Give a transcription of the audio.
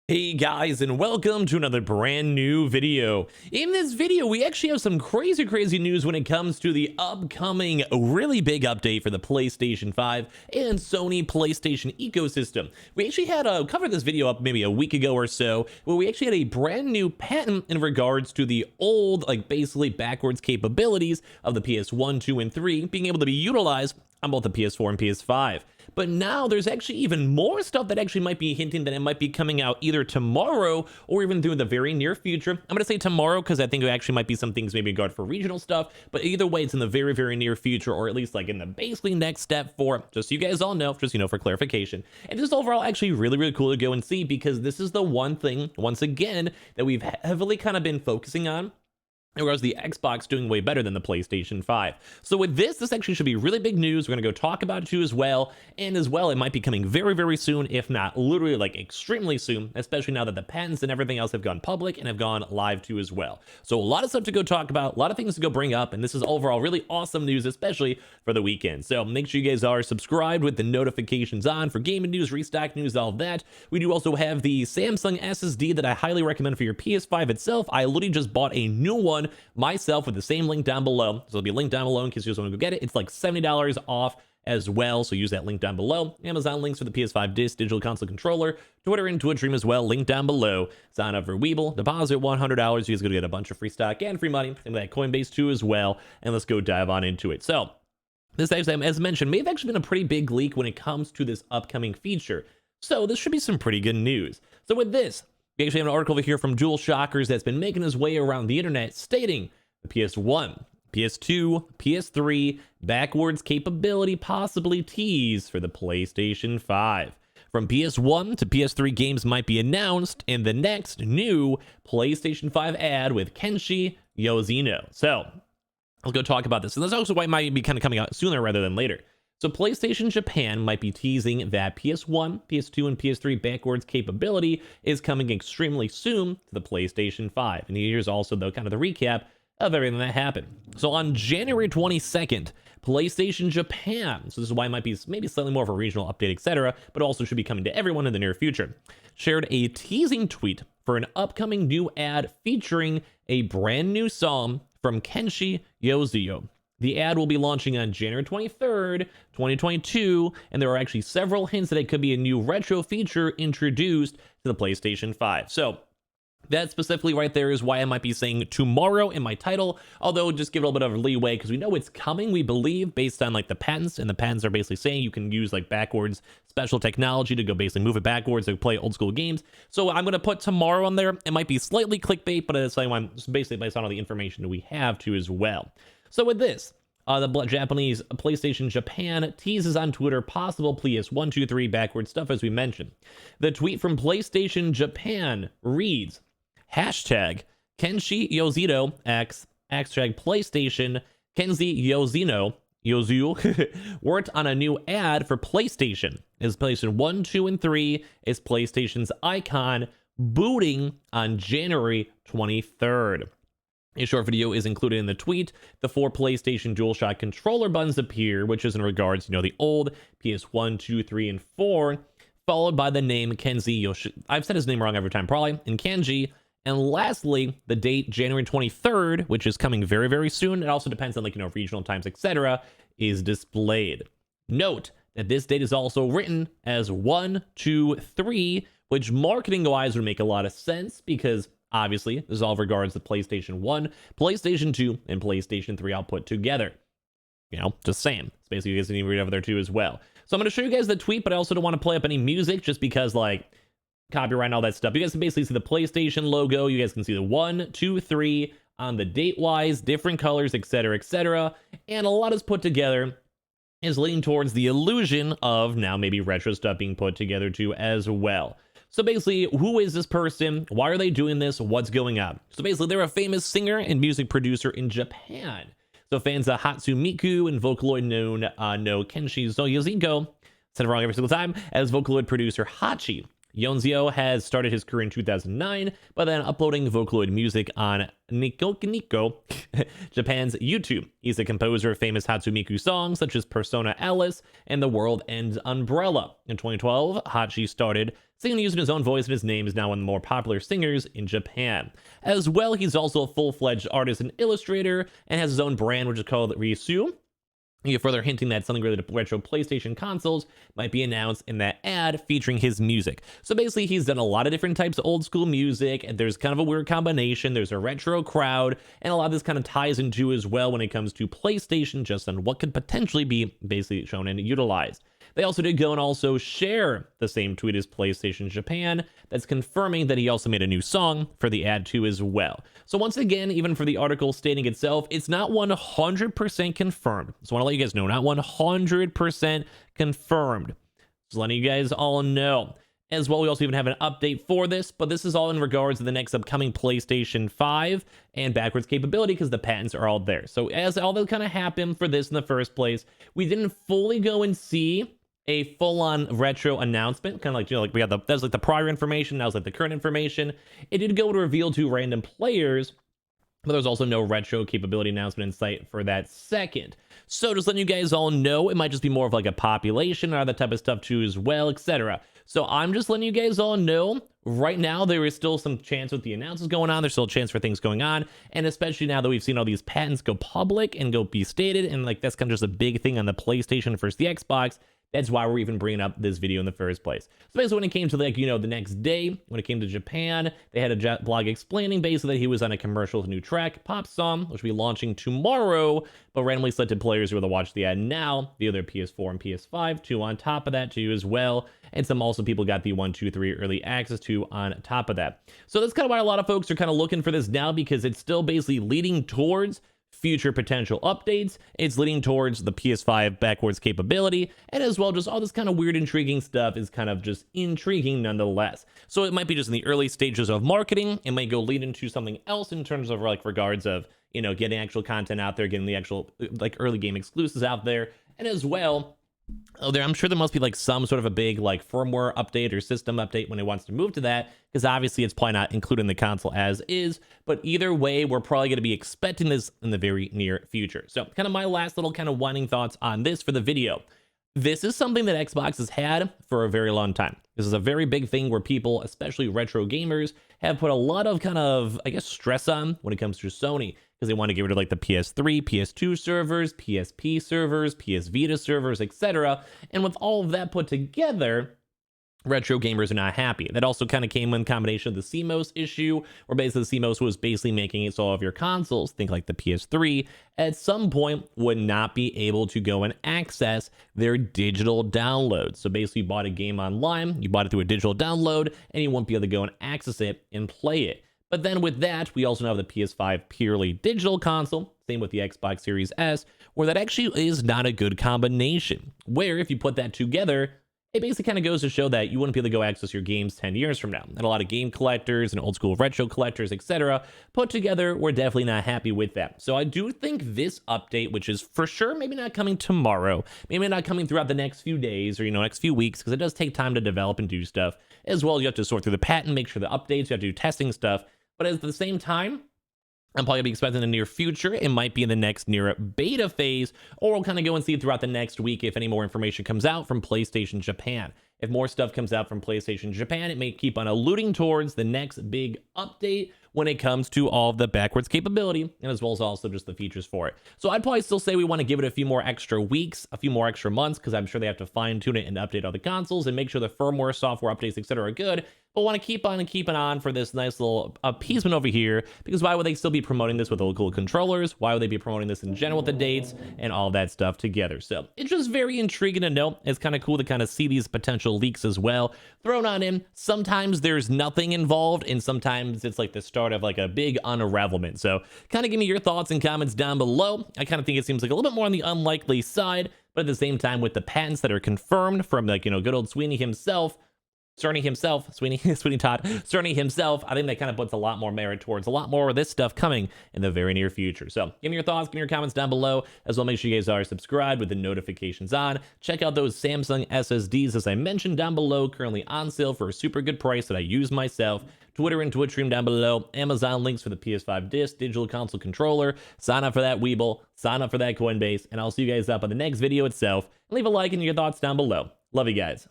Hey guys, and welcome to another brand new video. In this video, we actually have some crazy news when it comes to the upcoming really big update for the PlayStation 5 and Sony PlayStation ecosystem. We actually had covered this video up maybe a week ago or so, where we actually had a brand new patent in regards to the old, basically backwards capabilities of the PS1, 2, and 3 being able to be utilized on both the PS4 and PS5. But now there's actually even more stuff that actually might be hinting that it might be coming out either tomorrow or even through the very near future. I'm going to say tomorrow because I think there actually might be some things maybe in regard for regional stuff, but either way, it's in the very near future, or at least in the basically next step for, just so you guys all know, just, for clarification. And just overall actually really cool to go and see, because this is the one thing, once again, that we've heavily kind of been focusing on, whereas the Xbox doing way better than the PlayStation 5. So with this actually should be really big news. We're going to go talk about it too as well. And as well, it might be coming very soon, if not literally extremely soon, especially now that the patents and everything else have gone public and have gone live too as well. So a lot of stuff to go talk about, a lot of things to go bring up, and this is overall really awesome news, especially for the weekend. So make sure you guys are subscribed with the notifications on for gaming news, restock news, all of that. We do also have the Samsung SSD that I highly recommend for your PS5 itself. I literally just bought a new one myself with the same link down below, so it'll be linked down below in case you just want to go get it. It's like $70 off as well, so use that link down below. Amazon links for the PS5 digital console controller, Twitter and Twitch stream as well, link down below. Sign up for Weeble, deposit $100, you guys go to get a bunch of free stock and free money, and that Coinbase too as well. And let's go dive on into it. So this actually, as mentioned, may have actually been a pretty big leak when it comes to this upcoming feature, so this should be some pretty good news. So with this, we actually have an article over here from Dual Shockers that's been making his way around the internet, stating the PS1, PS2, PS3 backwards capability possibly teased for the PlayStation 5. From PS1 to PS3 games might be announced in the next new PlayStation 5 ad with Kenshi Yoshino. So let's go talk about this. And that's also why it might be kind of coming out sooner rather than later. So PlayStation Japan might be teasing that PS1, PS2, and PS3 backwards capability is coming extremely soon to the PlayStation 5. And here's also the kind of the recap of everything that happened. So on January 22nd, PlayStation Japan, so this is why it might be maybe slightly more of a regional update, etc., but also should be coming to everyone in the near future, shared a teasing tweet for an upcoming new ad featuring a brand new song from Kenshi Yoshino. The ad will be launching on January 23rd, 2022, and there are actually several hints that it could be a new retro feature introduced to the PlayStation 5. So that specifically right there is why I might be saying tomorrow in my title, although just give it a little bit of leeway because we know it's coming, we believe, based on the patents, and the patents are basically saying you can use backwards special technology to go basically move it backwards to play old school games. So I'm going to put tomorrow on there. It might be slightly clickbait, but it's basically based on all the information that we have too as well. So with this, the Japanese PlayStation Japan teases on Twitter possible PS1, 2, 3 backwards stuff as we mentioned. The tweet from PlayStation Japan reads, hashtag Kenshi Yoshino X, hashtag PlayStation Kenshi Yoshino worked on a new ad for PlayStation. His PlayStation 1, 2, and 3 is PlayStation's icon booting on January 23rd. A short video is included in the tweet. The 4 PlayStation DualShock controller buttons appear, which is in regards to, the old PS1, 2, 3, and 4, followed by the name Kenshi Yoshino. I've said his name wrong every time, probably, in kanji. And lastly, the date January 23rd, which is coming very soon. It also depends on regional times, etc., is displayed. Note that this date is also written as 1, 2, 3, which marketing-wise would make a lot of sense because obviously, this is all regards to PlayStation 1, PlayStation 2, and PlayStation 3 all put together. Just saying. It's basically you guys need to read over there too as well. So I'm going to show you guys the tweet, but I also don't want to play up any music just because, copyright and all that stuff. You guys can basically see the PlayStation logo. You guys can see the 1, 2, 3 on the date-wise, different colors, etc., and a lot is put together is leaning towards the illusion of now maybe retro stuff being put together too as well. So basically, who is this person? Why are they doing this? What's going on? So basically, they're a famous singer and music producer in Japan. So fans of Hatsumiku and Vocaloid know Kenshi Yoshino, said it wrong every single time, as Vocaloid producer Hachi. Yonzio has started his career in 2009 by then uploading Vocaloid music on Nico, Japan's YouTube. He's the composer of famous Hatsumiku songs such as Persona Alice and The World Ends Umbrella. In 2012, Hachi started singing using his own voice, and his name is now one of the more popular singers in Japan. As well, he's also a full-fledged artist and illustrator and has his own brand, which is called Ryusu. Further hinting that something related to retro PlayStation consoles might be announced in that ad featuring his music. So basically, he's done a lot of different types of old school music, and there's kind of a weird combination. There's a retro crowd, and a lot of this kind of ties into as well when it comes to PlayStation, just on what could potentially be basically shown and utilized. They also did go and also share the same tweet as PlayStation Japan that's confirming that he also made a new song for the ad too as well. So once again, even for the article stating itself, it's not 100% confirmed. So I want to let you guys know, not 100% confirmed. Just letting you guys all know. As well, we also even have an update for this, but this is all in regards to the next upcoming PlayStation 5 and backwards capability because the patents are all there. So as all that kind of happened for this in the first place, we didn't fully go and see a full-on retro announcement, kind of like, like we had that's like the prior information, now it's like the current information. It did go to reveal to random players, but there's also no retro capability announcement in sight for that second. So just letting you guys all know, it might just be more of like a population or that type of stuff too as well, etc. So I'm just letting you guys all know, right now there is still some chance with the announcements going on, there's still a chance for things going on, and especially now that we've seen all these patents go public and go be stated, and like that's kind of just a big thing on the PlayStation versus the Xbox. That's why we're even bringing up this video in the first place. So basically when it came to like, the next day, when it came to Japan, they had a blog explaining basically that he was on a commercial with a new track, Pop Song, which will be launching tomorrow, but randomly selected players who will watch the ad now via their PS4 and PS5, two on top of that too as well. And some also people got the 1, 2, 3 early access to on top of that. So that's kind of why a lot of folks are kind of looking for this now, because it's still basically leading towards future potential updates. It's leading towards the PS5 backwards capability, and as well just all this kind of weird intriguing stuff is kind of just intriguing nonetheless. So it might be just in the early stages of marketing. It might go lead into something else in terms of like regards of getting actual content out there, getting the actual like early game exclusives out there, and as well I'm sure there must be like some sort of a big like firmware update or system update when it wants to move to that, because obviously it's probably not including the console as is. But either way, we're probably going to be expecting this in the very near future. So kind of my last little kind of whining thoughts on this for the video. This is something that Xbox has had for a very long time. This is a very big thing where people, especially retro gamers, have put a lot of kind of, I guess, stress on when it comes to Sony, because they want to get rid of like the PS3, PS2 servers, PSP servers, PS Vita servers, etc. And with all of that put together, retro gamers are not happy. That also kind of came in combination with the CMOS issue, where basically the CMOS was basically making it so all of your consoles, think like the PS3, at some point would not be able to go and access their digital downloads. So basically you bought a game online, you bought it through a digital download, and you won't be able to go and access it and play it. But then with that, we also have the PS5 purely digital console, same with the Xbox Series S, where that actually is not a good combination, where if you put that together, it basically kind of goes to show that you wouldn't be able to go access your games 10 years from now. And a lot of game collectors and old school retro collectors, etc., put together, we're definitely not happy with that. So I do think this update, which is for sure maybe not coming tomorrow, maybe not coming throughout the next few days or, next few weeks, because it does take time to develop and do stuff. As well, you have to sort through the patent, make sure the updates, you have to do testing stuff. But at the same time, I'm probably going to be expecting in the near future. It might be in the next near beta phase, or we'll kind of go and see throughout the next week if any more information comes out from PlayStation Japan. If more stuff comes out from PlayStation Japan, it may keep on alluding towards the next big update when it comes to all of the backwards capability, and as well as also just the features for it. So I'd probably still say we want to give it a few more extra weeks, a few more extra months, because I'm sure they have to fine tune it and update all the consoles and make sure the firmware, software updates, etc. are good. But want to keep on and keep it on for this nice little appeasement over here, because why would they still be promoting this with local controllers? Why would they be promoting this in general with the dates and all that stuff together? So it's just very intriguing to know. It's kind of cool to kind of see these potential leaks as well thrown on in. Sometimes there's nothing involved, and sometimes it's like the start of like a big unravelment. So kind of give me your thoughts and comments down below. I kind of think it seems like a little bit more on the unlikely side, but at the same time with the patents that are confirmed from like, good old Sweeney himself, Cerny himself, Sweeney Todd, Cerny himself, I think that kind of puts a lot more merit towards a lot more of this stuff coming in the very near future. So give me your thoughts, give me your comments down below, as well. Make sure you guys are subscribed with the notifications on. Check out those Samsung SSDs, as I mentioned down below, currently on sale for a super good price that I use myself. Twitter and Twitch stream down below. Amazon links for the PS5 disc, digital console controller. Sign up for that Weeble, sign up for that Coinbase, and I'll see you guys up on the next video itself. Leave a like and your thoughts down below. Love you guys.